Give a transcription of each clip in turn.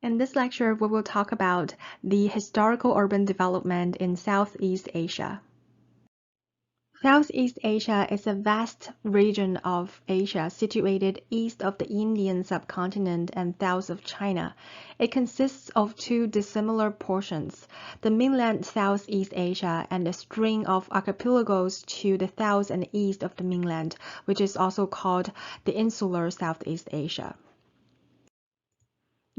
In this lecture, we will talk about the historical urban development in Southeast Asia. Southeast Asia is a vast region of Asia situated east of the Indian subcontinent and south of China. It consists of two dissimilar portions, the mainland Southeast Asia and a string of archipelagos to the south and east of the mainland, which is also called the insular Southeast Asia.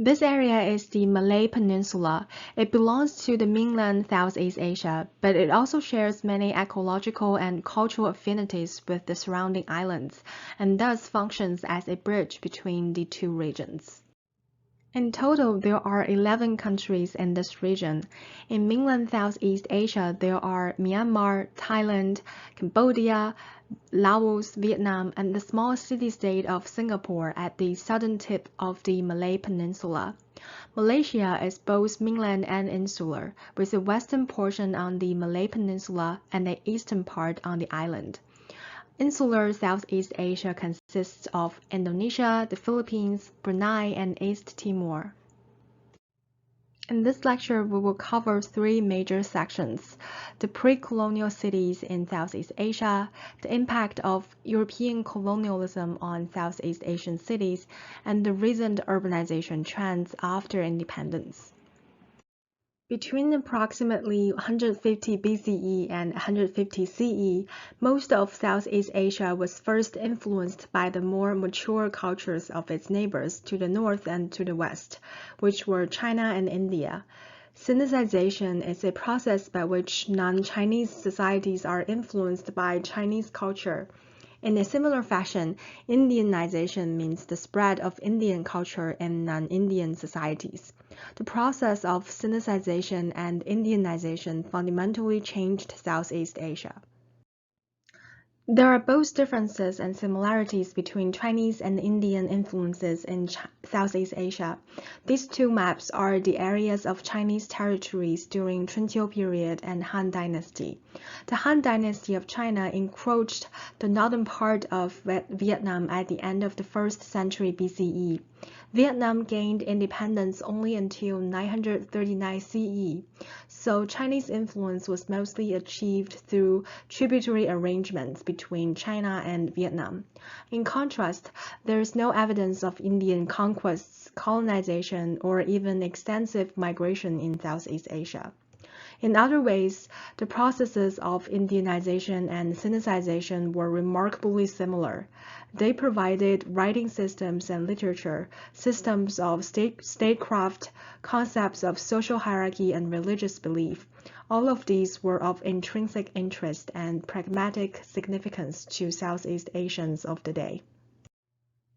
This area is the Malay Peninsula. It belongs to the mainland Southeast Asia, but it also shares many ecological and cultural affinities with the surrounding islands, and thus functions as a bridge between the two regions. In total, there are 11 countries in this region. In mainland Southeast Asia, there are Myanmar, Thailand, Cambodia, Laos, Vietnam, and the small city-state of Singapore at the southern tip of the Malay Peninsula. Malaysia is both mainland and insular, with a western portion on the Malay Peninsula and an eastern part on the island. Insular Southeast Asia consists of Indonesia, the Philippines, Brunei, and East Timor. In this lecture, we will cover three major sections: the pre-colonial cities in Southeast Asia, the impact of European colonialism on Southeast Asian cities, and the recent urbanization trends after independence. Between approximately 150 BCE and 150 CE, most of Southeast Asia was first influenced by the more mature cultures of its neighbors to the north and to the west, which were China and India. Sinicization is a process by which non-Chinese societies are influenced by Chinese culture. In a similar fashion, Indianization means the spread of Indian culture in non-Indian societies. The process of Sinicization and Indianization fundamentally changed Southeast Asia. There are both differences and similarities between Chinese and Indian influences in Southeast Asia. These two maps are the areas of Chinese territories during Chunqiu period and Han Dynasty. The Han Dynasty of China encroached the northern part of Vietnam at the end of the 1st century BCE. Vietnam gained independence only until 939 CE, so Chinese influence was mostly achieved through tributary arrangements between China and Vietnam. In contrast, there is no evidence of Indian conquests, colonization, or even extensive migration in Southeast Asia. In other ways, the processes of Indianization and Sinicization were remarkably similar. They provided writing systems and literature, systems of statecraft, concepts of social hierarchy and religious belief. All of these were of intrinsic interest and pragmatic significance to Southeast Asians of the day.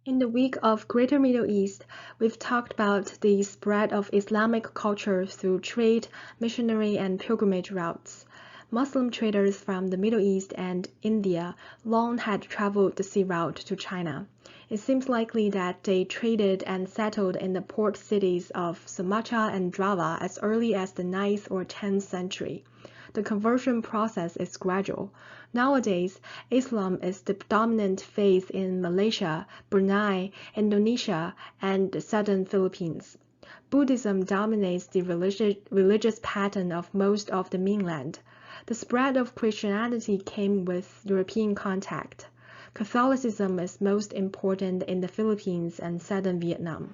In the week of Greater Middle East, we've talked about the spread of Islamic culture through trade, missionary, and pilgrimage routes. Muslim traders from the Middle East and India long had traveled the sea route to China. It seems likely that they traded and settled in the port cities of Sumatra and Java as early as the 9th or 10th century. The conversion process is gradual. Nowadays, Islam is the dominant faith in Malaysia, Brunei, Indonesia, and the southern Philippines. Buddhism dominates the religious pattern of most of the mainland. The spread of Christianity came with European contact. Catholicism is most important in the Philippines and southern Vietnam.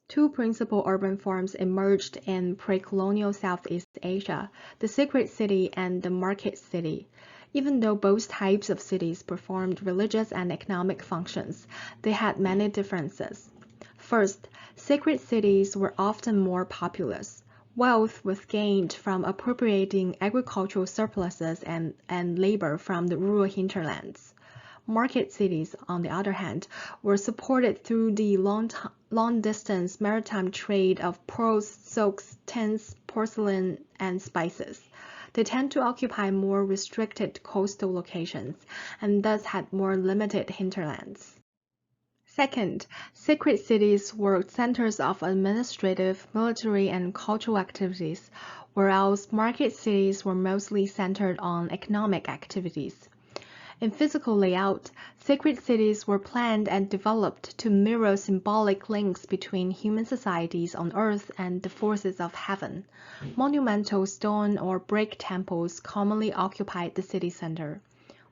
Two principal urban forms emerged in pre-colonial Southeast Asia, the sacred city and the market city. Even though both types of cities performed religious and economic functions, they had many differences. First, sacred cities were often more populous. Wealth was gained from appropriating agricultural surpluses and labor from the rural hinterlands. Market cities, on the other hand, were supported through the long-distance maritime trade of pearls, silks, tints, porcelain, and spices. They tend to occupy more restricted coastal locations and thus had more limited hinterlands. Second, sacred cities were centers of administrative, military, and cultural activities, whereas market cities were mostly centered on economic activities. In physical layout, sacred cities were planned and developed to mirror symbolic links between human societies on earth and the forces of heaven. Monumental stone or brick temples commonly occupied the city center.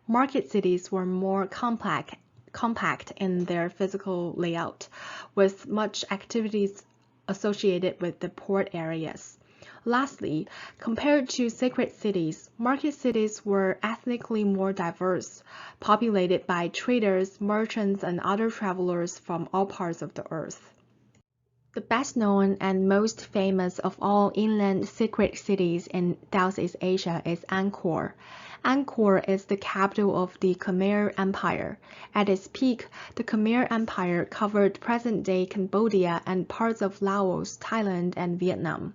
Market cities were more compact in their physical layout, with much activities associated with the port areas. Lastly, compared to sacred cities, market cities were ethnically more diverse, populated by traders, merchants, and other travelers from all parts of the earth. The best known and most famous of all inland sacred cities in Southeast Asia is Angkor. Angkor is the capital of the Khmer Empire. At its peak, the Khmer Empire covered present-day Cambodia and parts of Laos, Thailand, and Vietnam.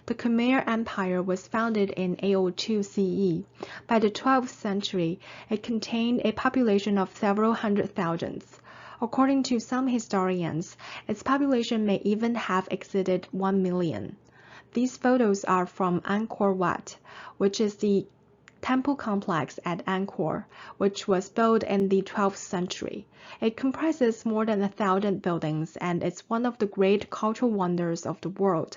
The Khmer Empire was founded in 802 CE. By the 12th century, it contained a population of several hundred thousands. According to some historians, its population may even have exceeded 1 million. These photos are from Angkor Wat, which is the temple complex at Angkor, which was built in the 12th century. It comprises more than 1,000 buildings and is one of the great cultural wonders of the world.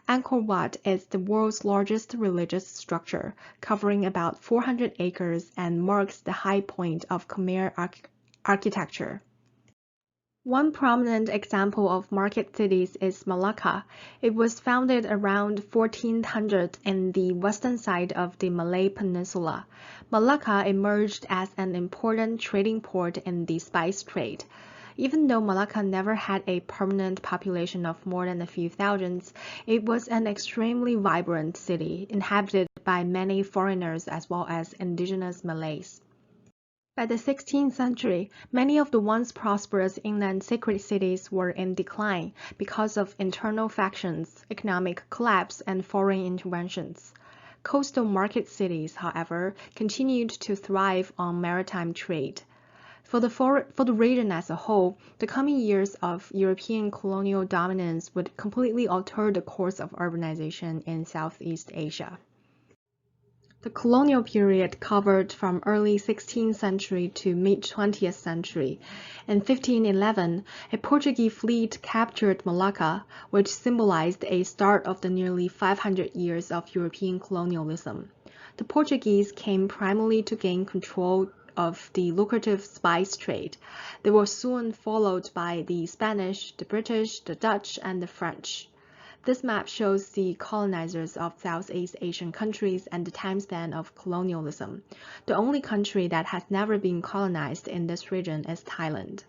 Angkor Wat is the world's largest religious structure, covering about 400 acres and marks the high point of Khmer architecture. One prominent example of market cities is Malacca. It was founded around 1400 in the western side of the Malay Peninsula. Malacca emerged as an important trading port in the spice trade. Even though Malacca never had a permanent population of more than a few thousands, it was an extremely vibrant city, inhabited by many foreigners as well as indigenous Malays. By the 16th century, many of the once prosperous inland sacred cities were in decline because of internal factions, economic collapse, and foreign interventions. Coastal market cities, however, continued to thrive on maritime trade. For the region as a whole, the coming years of European colonial dominance would completely alter the course of urbanization in Southeast Asia. The colonial period covered from early 16th century to mid-20th century. In 1511, a Portuguese fleet captured Malacca, which symbolized a start of the nearly 500 years of European colonialism. The Portuguese came primarily to gain control of the lucrative spice trade. They were soon followed by the Spanish, the British, the Dutch, and the French. This map shows the colonizers of Southeast Asian countries and the time span of colonialism. The only country that has never been colonized in this region is Thailand.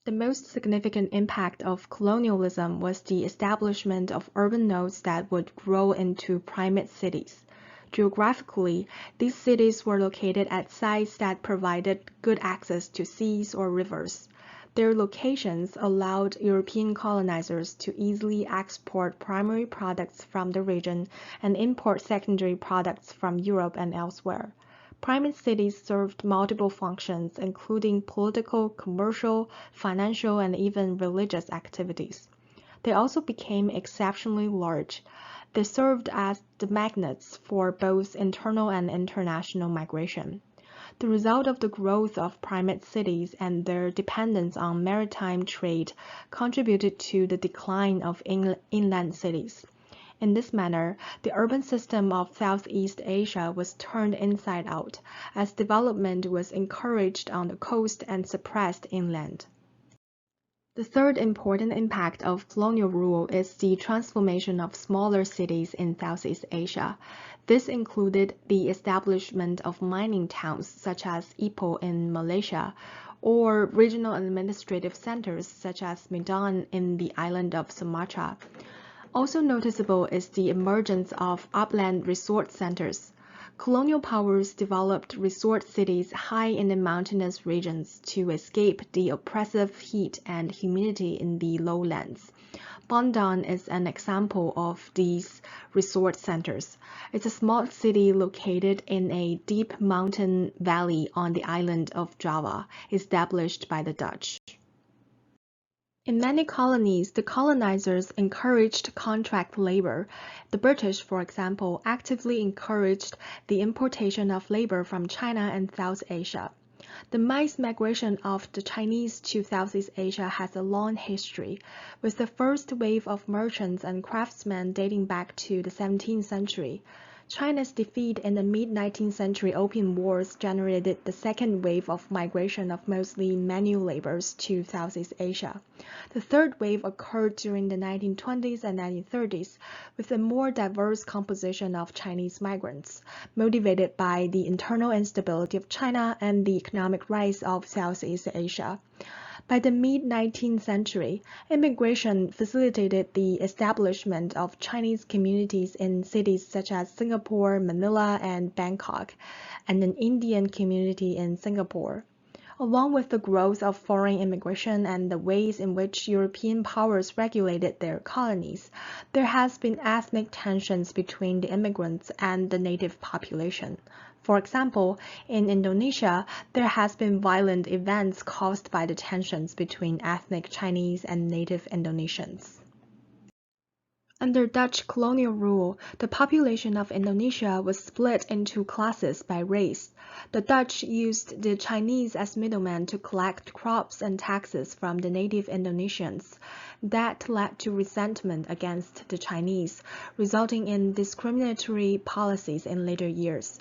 The most significant impact of colonialism was the establishment of urban nodes that would grow into primate cities. Geographically, these cities were located at sites that provided good access to seas or rivers. Their locations allowed European colonizers to easily export primary products from the region and import secondary products from Europe and elsewhere. Primate cities served multiple functions, including political, commercial, financial, and even religious activities. They also became exceptionally large. They served as the magnets for both internal and international migration. The result of the growth of primate cities and their dependence on maritime trade contributed to the decline of inland cities. In this manner, the urban system of Southeast Asia was turned inside out, as development was encouraged on the coast and suppressed inland. The third important impact of colonial rule is the transformation of smaller cities in Southeast Asia. This included the establishment of mining towns such as Ipoh in Malaysia, or regional administrative centers such as Medan in the island of Sumatra. Also noticeable is the emergence of upland resort centers. Colonial powers developed resort cities high in the mountainous regions to escape the oppressive heat and humidity in the lowlands. Bandung is an example of these resort centers. It's a small city located in a deep mountain valley on the island of Java, established by the Dutch. In many colonies, the colonizers encouraged contract labor. The British, for example, actively encouraged the importation of labor from China and South Asia. The mass migration of the Chinese to Southeast Asia has a long history, with the first wave of merchants and craftsmen dating back to the 17th century. China's defeat in the mid-19th century Opium Wars generated the second wave of migration of mostly manual laborers to Southeast Asia. The third wave occurred during the 1920s and 1930s, with a more diverse composition of Chinese migrants, motivated by the internal instability of China and the economic rise of Southeast Asia. By the mid-19th century, immigration facilitated the establishment of Chinese communities in cities such as Singapore, Manila, and Bangkok, and an Indian community in Singapore. Along with the growth of foreign immigration and the ways in which European powers regulated their colonies, there has been ethnic tensions between the immigrants and the native population. For example, in Indonesia, there has been violent events caused by the tensions between ethnic Chinese and native Indonesians. Under Dutch colonial rule, the population of Indonesia was split into classes by race. The Dutch used the Chinese as middlemen to collect crops and taxes from the native Indonesians. That led to resentment against the Chinese, resulting in discriminatory policies in later years.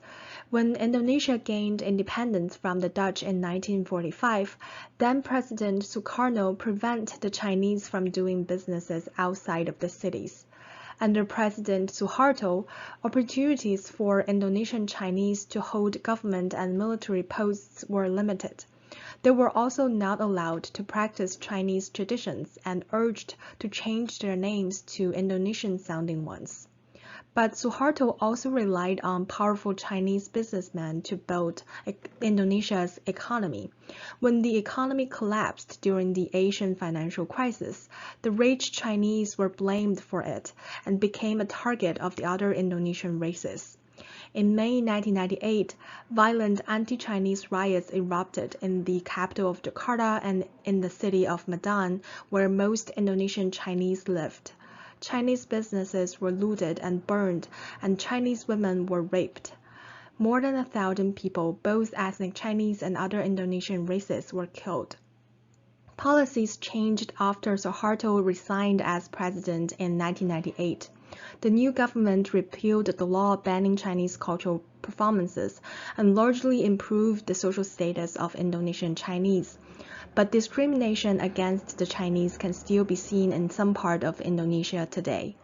When Indonesia gained independence from the Dutch in 1945, then-President Sukarno prevented the Chinese from doing businesses outside of the cities. Under President Suharto, opportunities for Indonesian Chinese to hold government and military posts were limited. They were also not allowed to practice Chinese traditions and urged to change their names to Indonesian-sounding ones. But Suharto also relied on powerful Chinese businessmen to build Indonesia's economy. When the economy collapsed during the Asian financial crisis, the rich Chinese were blamed for it and became a target of the other Indonesian races. In May 1998, violent anti-Chinese riots erupted in the capital of Jakarta and in the city of Medan, where most Indonesian Chinese lived. Chinese businesses were looted and burned, and Chinese women were raped. More than 1,000 people, both ethnic Chinese and other Indonesian races, were killed. Policies changed after Suharto resigned as president in 1998. The new government repealed the law banning Chinese cultural performances and largely improved the social status of Indonesian Chinese. But discrimination against the Chinese can still be seen in some part of Indonesia today.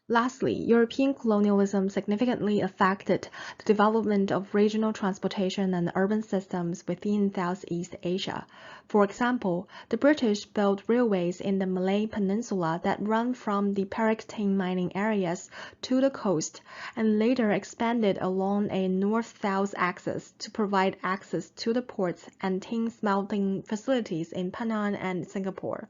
Lastly, European colonialism significantly affected the development of regional transportation and urban systems within Southeast Asia. For example, the British built railways in the Malay Peninsula that run from the Perak tin mining areas to the coast, and later expanded along a north-south axis to provide access to the ports and tin smelting facilities in Penang and Singapore.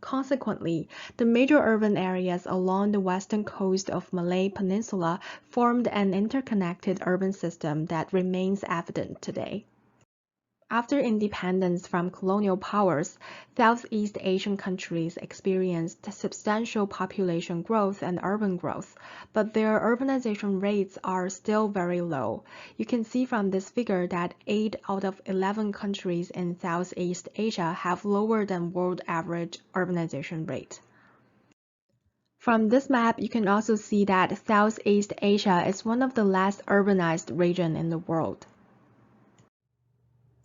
Consequently, the major urban areas along the western coast of Malay Peninsula formed an interconnected urban system that remains evident today. After independence from colonial powers, Southeast Asian countries experienced substantial population growth and urban growth, but their urbanization rates are still very low. You can see from this figure that 8 out of 11 countries in Southeast Asia have lower than world average urbanization rate. From this map, you can also see that Southeast Asia is one of the less urbanized regions in the world.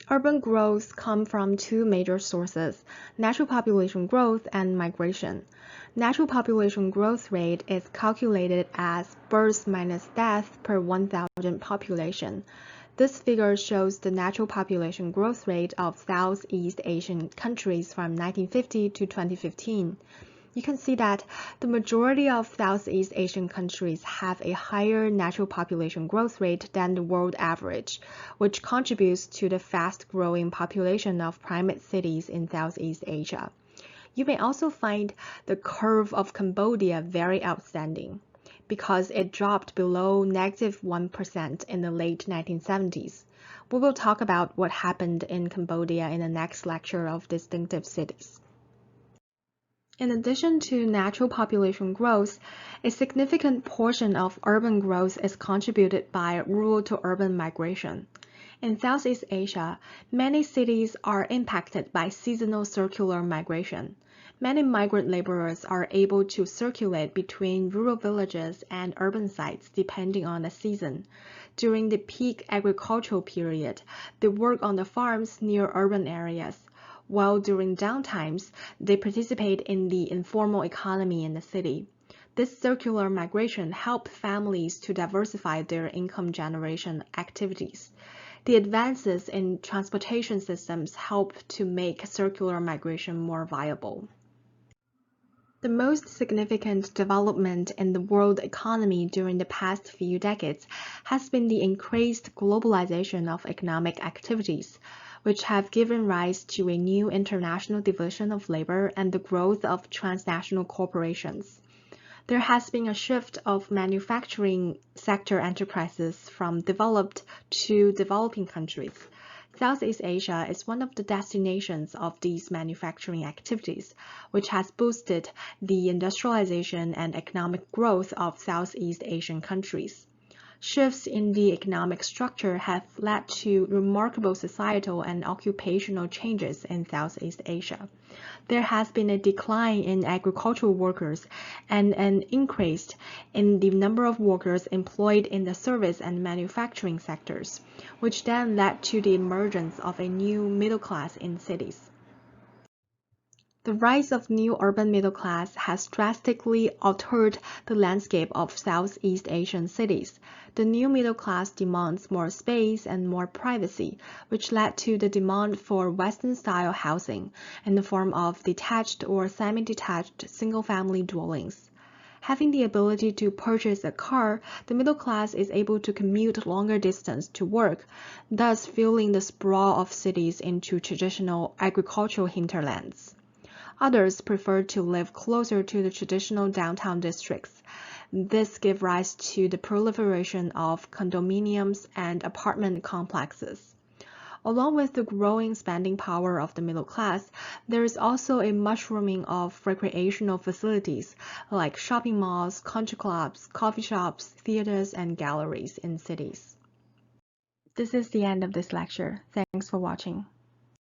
Urban growth comes from two major sources, natural population growth and migration. Natural population growth rate is calculated as births minus deaths per 1,000 population. This figure shows the natural population growth rate of Southeast Asian countries from 1950 to 2015. You can see that the majority of Southeast Asian countries have a higher natural population growth rate than the world average, which contributes to the fast-growing population of primate cities in Southeast Asia. You may also find the curve of Cambodia very outstanding, because it dropped below -1% in the late 1970s. We will talk about what happened in Cambodia in the next lecture of distinctive cities. In addition to natural population growth, a significant portion of urban growth is contributed by rural to urban migration. In Southeast Asia, many cities are impacted by seasonal circular migration. Many migrant laborers are able to circulate between rural villages and urban sites depending on the season. During the peak agricultural period, they work on the farms near urban areas, while during downtimes, they participate in the informal economy in the city. This circular migration helps families to diversify their income generation activities. The advances in transportation systems help to make circular migration more viable. The most significant development in the world economy during the past few decades has been the increased globalization of economic activities, which have given rise to a new international division of labor and the growth of transnational corporations. There has been a shift of manufacturing sector enterprises from developed to developing countries. Southeast Asia is one of the destinations of these manufacturing activities, which has boosted the industrialization and economic growth of Southeast Asian countries. Shifts in the economic structure have led to remarkable societal and occupational changes in Southeast Asia. There has been a decline in agricultural workers and an increase in the number of workers employed in the service and manufacturing sectors, which then led to the emergence of a new middle class in cities. The rise of new urban middle class has drastically altered the landscape of Southeast Asian cities. The new middle class demands more space and more privacy, which led to the demand for Western-style housing in the form of detached or semi-detached single-family dwellings. Having the ability to purchase a car, the middle class is able to commute longer distance to work, thus fueling the sprawl of cities into traditional agricultural hinterlands. Others prefer to live closer to the traditional downtown districts. This gives rise to the proliferation of condominiums and apartment complexes. Along with the growing spending power of the middle class, there is also a mushrooming of recreational facilities like shopping malls, country clubs, coffee shops, theaters, and galleries in cities. This is the end of this lecture. Thanks for watching.